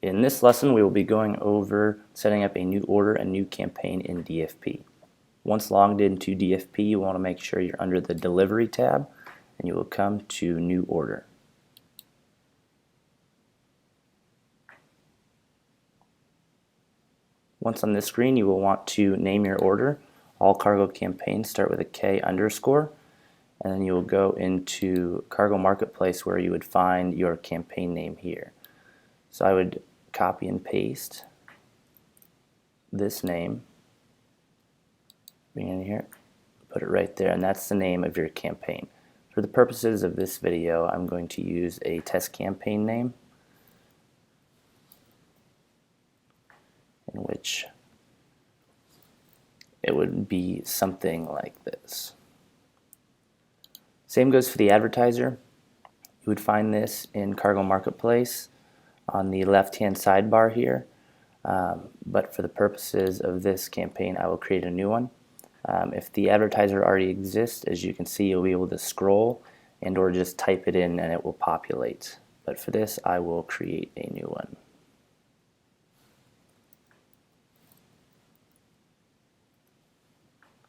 In this lesson, we will be going over setting up a new order and new campaign in DFP. Once logged into DFP, you want to make sure you're under the Delivery tab, and you will come to New Order. Once on this screen, you will want to name your order. All cargo campaigns start with a K underscore, and then you will go into Cargo Marketplace where you would find your campaign name here. So I would copy and paste this name, bring it in here, put it right there, and that's the name of your campaign. For the purposes of this video, I'm going to use a test campaign name, in which it would be something like this. Same goes for the advertiser. You would find this in Cargo Marketplace on the left-hand sidebar here, but for the purposes of this campaign, I will create a new one. If the advertiser already exists, as you can see, you'll be able to scroll and or just type it in and it will populate. But for this, I will create a new one.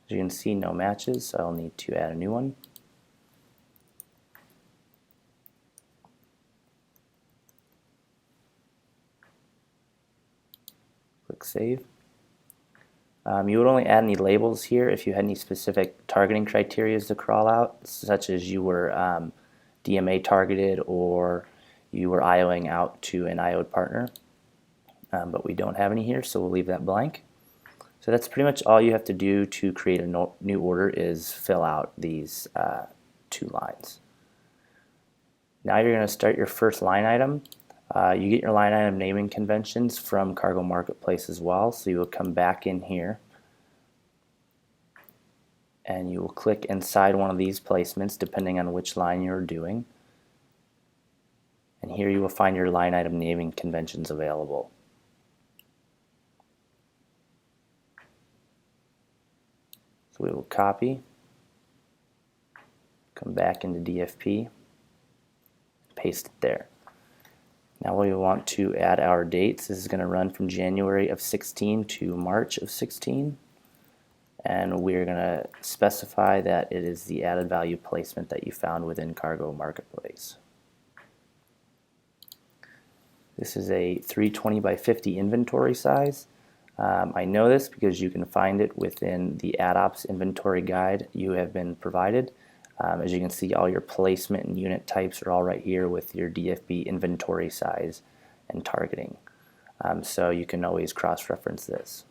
As you can see, no matches, so I'll need to add a new one. Click Save. You would only add any labels here if you had any specific targeting criteria to crawl out, such as you were DMA targeted or you were IOing out to an IO'd partner. But we don't have any here, so we'll leave that blank. So that's pretty much all you have to do to create a new order is fill out these two lines. Now you're going to start your first line item. You get your line item naming conventions from Cargo Marketplace as well, so you will come back in here and you will click inside one of these placements depending on which line you're doing, and here you will find your line item naming conventions available. So we will copy, come back into DFP, paste it there. Now we want to add our dates. This is going to run from January of 16 to March of 16, and we're going to specify that it is the added value placement that you found within Cargo Marketplace. This is a 320 by 50 inventory size. I know this because you can find it within the AdOps inventory guide you have been provided. As you can see, all your placement and unit types are all right here with your DFP inventory size and targeting. So you can always cross-reference this.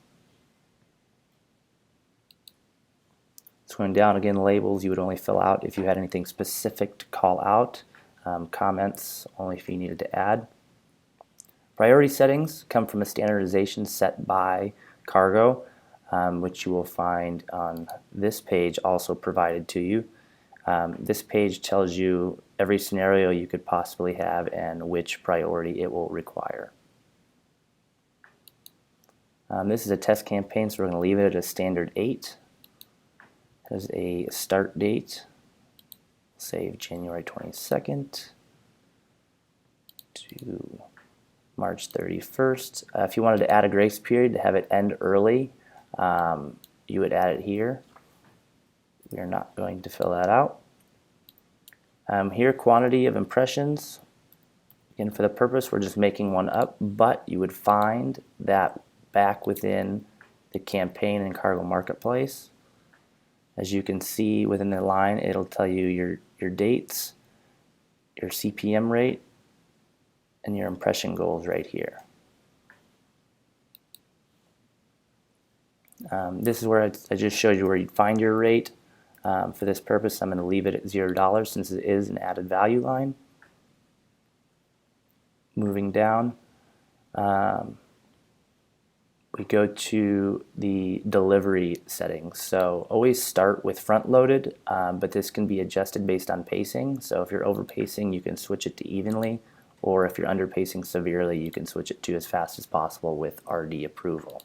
So going down again, labels you would only fill out if you had anything specific to call out. Comments only if you needed to add. Priority settings come from a standardization set by Cargo, which you will find on this page also provided to you. This page tells you every scenario you could possibly have and which priority it will require. This is a test campaign, so we're going to leave it at a standard 8. It has a start date, save January 22nd to March 31st. If you wanted to add a grace period to have it end early, you would add it here. We are not going to fill that out. Here, quantity of impressions. Again, for the purpose, we're just making one up, but you would find that back within the campaign in Cargo Marketplace. As you can see within the line, it'll tell you your dates, your CPM rate, and your impression goals right here. This is where I just showed you where you'd find your rate. For this purpose, I'm going to leave it at $0 since it is an added value line. Moving down, we go to the delivery settings. So always start with front loaded, but this can be adjusted based on pacing. So if you're over pacing, you can switch it to evenly, or if you're under pacing severely, you can switch it to as fast as possible with RD approval.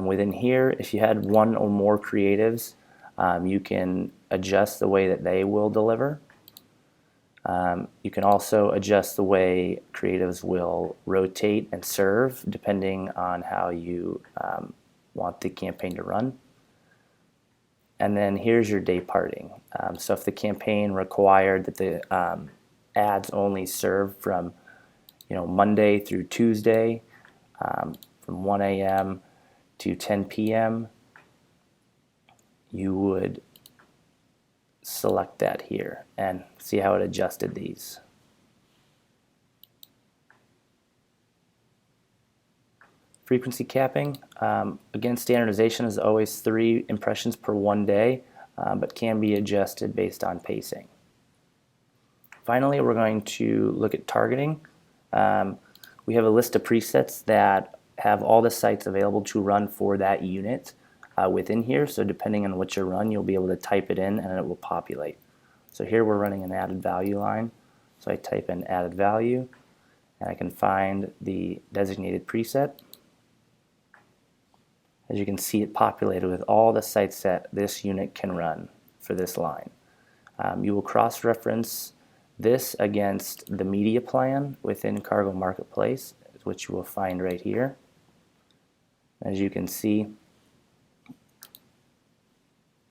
Within here, if you had one or more creatives, you can adjust the way that they will deliver. You can also adjust the way creatives will rotate and serve depending on how you want the campaign to run. And then here's your day parting. So if the campaign required that the ads only serve from Monday through Tuesday, from 1 a.m. to 10 p.m., you would select that here and see how it adjusted these. Frequency capping, again, standardization is always 3 impressions per 1 day, but can be adjusted based on pacing. Finally, we're going to look at targeting. We have a list of presets that have all the sites available to run for that unit within here, so depending on what you run, you'll be able to type it in and it will populate. So here we're running an added value line, so I type in added value and I can find the designated preset. As you can see, it populated with all the sites that this unit can run for this line. You will cross-reference this against the media plan within Cargo Marketplace, which you will find right here. As you can see,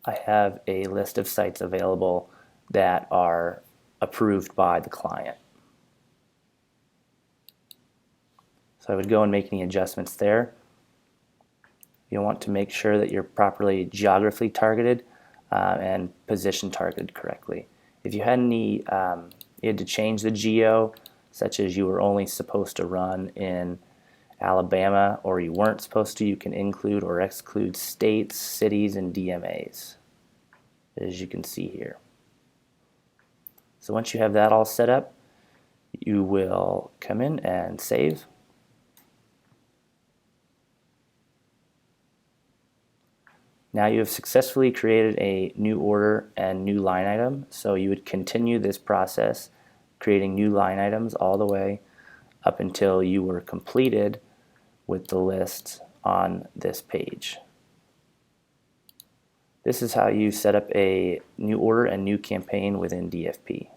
I have a list of sites available that are approved by the client. So I would go and make any adjustments there. You want to make sure that you're properly geographically targeted and position targeted correctly. If you had any, you had to change the geo, such as you were only supposed to run in Alabama or you weren't supposed to, you can include or exclude states, cities, and DMAs, as you can see here. So once you have that all set up, you will come in and save. Now you have successfully created a new order and new line item, so you would continue this process, creating new line items all the way up until you were completed with the list on this page. This is how you set up a new order and new campaign within DFP.